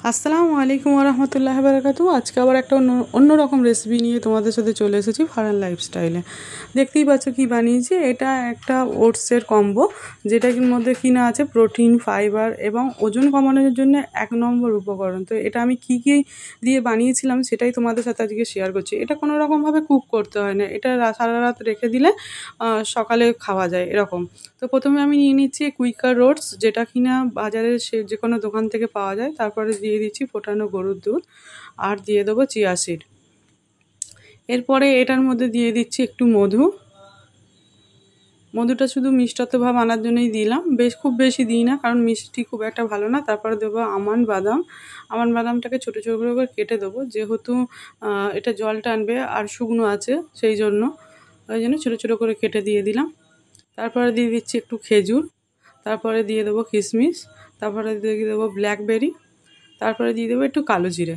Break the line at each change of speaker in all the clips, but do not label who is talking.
আসসালামু আলাইকুম ওরহমতুল্লাহি বারাকাতু। আজকে আবার একটা অন্যরকম রেসিপি নিয়ে তোমাদের সাথে চলে এসেছি ফারহান লাইফস্টাইলে। দেখতেই পাচ্ছ কি বানিয়েছি। এটা একটা ওটসের কম্বো, যেটার মধ্যে কিনা আছে প্রোটিন, ফাইবার এবং ওজন কমানোর জন্য এক নম্বর উপকরণ। তো এটা আমি কি দিয়ে বানিয়েছিলাম সেটাই তোমাদের সাথে আজকে শেয়ার করছি। এটা কোনো রকমভাবে কুক করতে হয় না, এটা সারা রাত রেখে দিলে সকালে খাওয়া যায় এরকম। তো প্রথমে আমি নিয়ে নিচ্ছি কুইকার ওটস, যেটা কিনা বাজারে যে কোনো দোকান থেকে পাওয়া যায়। তারপরে দিয়ে দিচ্ছি ফোটানো গরুর দুধ, আর দিয়ে দেবো চিয়া সিড। এরপরে এটার মধ্যে দিয়ে দিচ্ছি একটু মধু। মধুটা শুধু মিষ্টত্ব ভাব আনার জন্যই দিলাম, খুব বেশি দিই না, কারণ মিষ্টি খুব একটা ভালো না। তারপরে দেবো আমন্ড বাদামটাকে ছোটো ছোটো করে কেটে দেবো, যেহেতু এটা জল টানবে আর শুকনো আছে, সেই জন্য ছোটো ছোটো করে কেটে দিয়ে দিলাম। তারপরে দিয়ে দিচ্ছি একটু খেজুর, তারপরে দিয়ে দেবো কিশমিশ, তারপরে দিয়ে দেবো ব্ল্যাকবেরি, তারপরে দিয়ে দেবো একটু কালো জিরে।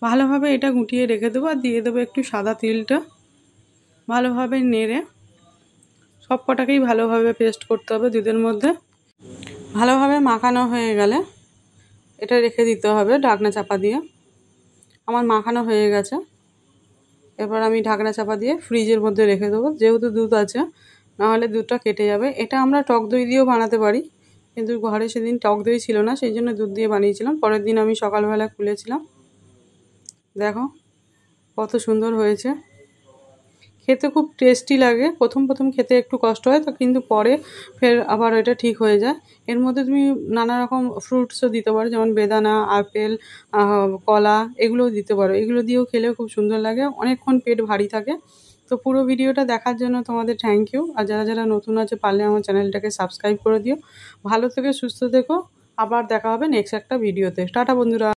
ভালোভাবে এটা গুটিয়ে রেখে দেবো, আর দিয়ে দেবো একটু সাদা তিলটা। ভালোভাবে নেড়ে সব কটাকেই ভালোভাবে পেস্ট করতে হবে দুধের মধ্যে। ভালোভাবে মাখানো হয়ে গেলে এটা রেখে দিতে হবে ঢাকনা চাপা দিয়ে। আমার মাখানো হয়ে গেছে, এবার আমি ঢাকনা চাপা দিয়ে ফ্রিজের মধ্যে রেখে দেবো, যেহেতু দুধ আছে, নাহলে দুধটা কেটে যাবে। এটা আমরা টক দই দিয়েও বানাতে পারি, কিন্তু ঘরে সেদিন টক দই ছিল না, সেই জন্য দুধ দিয়ে বানিয়েছিলাম। পরের দিন আমি সকালবেলা খুলেছিলাম, দেখো কত সুন্দর হয়েছে। খেতে খুব টেস্টি লাগে। প্রথম খেতে একটু কষ্ট হয় তো, কিন্তু পরে ফের আবার এটা ঠিক হয়ে যায়। এর মধ্যে তুমি নানা রকম ফ্রুটসও দিতে পারো, যেমন বেদানা, আপেল, কলা, এগুলোও দিতে পারো। এগুলো দিয়েও খেলেও খুব সুন্দর লাগে, অনেকক্ষণ পেট ভারী থাকে। তো পুরো ভিডিওটা দেখার জন্য তোমাদের থ্যাংক ইউ। আর যারা যারা নতুন আছে পারলে আমার চ্যানেলটাকে সাবস্ক্রাইব করে দিও। ভালো থেকে সুস্থ থেকো, আবার দেখা হবে নেক্সট একটা ভিডিওতে। টাটা বন্ধুরা।